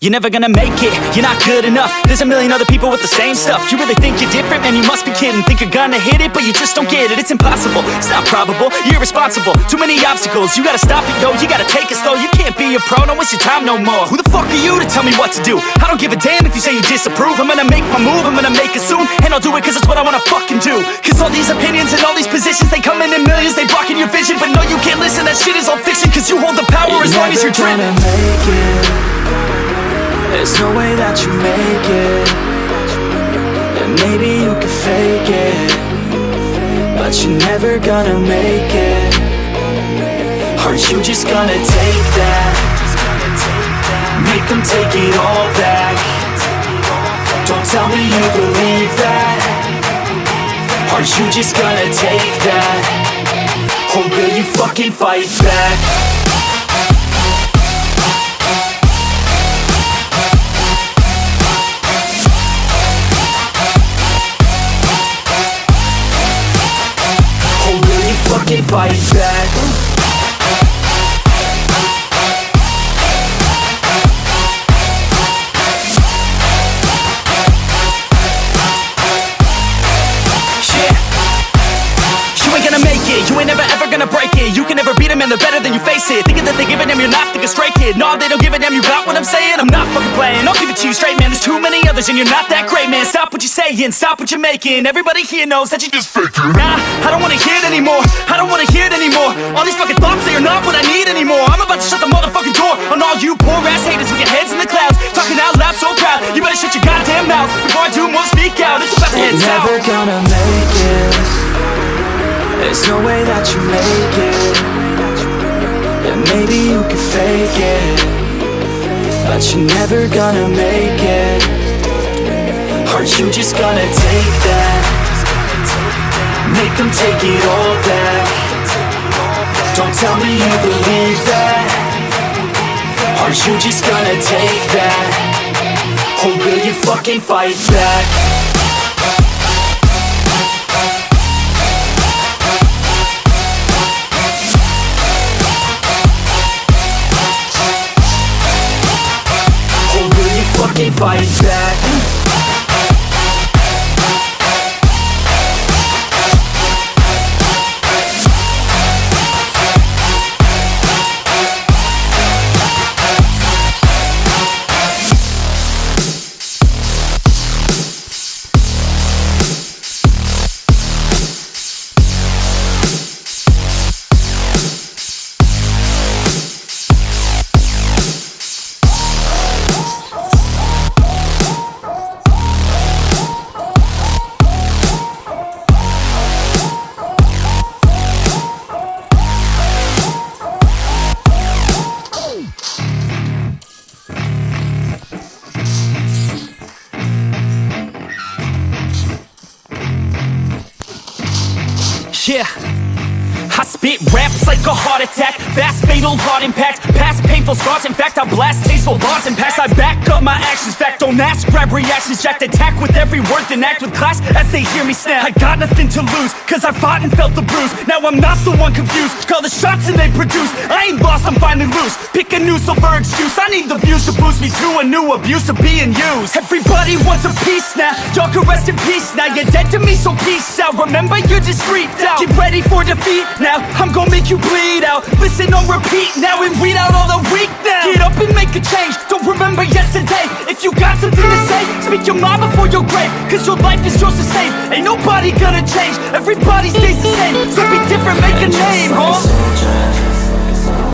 You're never gonna make it, you're not good enough. There's a million other people with the same stuff. You really think you're different? Man, you must be kidding. Think you're gonna hit it, but you just don't get it. It's impossible, it's not probable, you're irresponsible. Too many obstacles, you gotta stop it, yo. You gotta take it slow, you can't be a pro. Don't waste your time no more. Who the fuck are you to tell me what to do? I don't give a damn if you say you disapprove. I'm gonna make my move, I'm gonna make it soon. And I'll do it cause it's what I wanna fucking do. Cause all these opinions and all these positions, they come in millions, they blocking your vision. But no, you can't listen, that shit is all fiction. Cause you hold the power as long as you're dreaming. Make it. There's no way that you make it. And maybe you can fake it, but you're never gonna make it. Are you just gonna take that? Make them take it all back. Don't tell me you believe that. Are you just gonna take that? Or will you fucking fight back? Fucking fight back. You ain't gonna make it, you ain't never ever gonna break it. You can never beat them and they're better than you face it. Thinking that they give a damn, you're not thinking straight, kid. No, they don't give a damn, you got what I'm saying? I'm not fucking playing, I'll give it to you straight, man. There's too many others and you're not that great, man. Stop what you're saying, stop what you're making. Everybody here knows that you just faking. Nah, I don't wanna hear it anymore, I don't wanna hear it anymore. All these fucking thoughts, they are not what I need anymore. I'm about to shut the motherfucking door on all you poor ass haters with your heads in the clouds, talking out loud so proud. You better shut your goddamn mouth before I do more speak out. It's about to head south. You're never gonna make it. There's no way that you make it. And maybe you can fake it, but you're never gonna make it. Are you just gonna take that? Make them take it all back. Don't tell me you believe that. Are you just gonna take that? Or will you fucking fight back? Fight back. Yeah, I spit raps like a heart attack, fast fatal heart impact, past painful scars. In fact, I blast tasteful bars and packs. I back up my actions, fact, don't ask, grab reactions, jacked, attack with every word, then act with class as they hear me snap. I got nothing to lose, cause I fought and felt the bruise. Now I'm not the one confused, call the shots and they produce. I ain't lost, I'm finally loose, pick a new silver excuse. I need the views to boost me to a new abuse of being used. Everybody wants a piece now, y'all can rest in peace now. You're dead to me, so peace out. Remember, you're just freaked out. Get ready for defeat now, I'm gonna make you bleed out. Listen on repeat now and weed out all the weak now. Get up and make a change, don't remember yesterday. If you got something to say, speak your mind before your grave. Cause your life is yours to save, ain't nobody gonna change. Everybody stays the same, so be different, make a name, huh?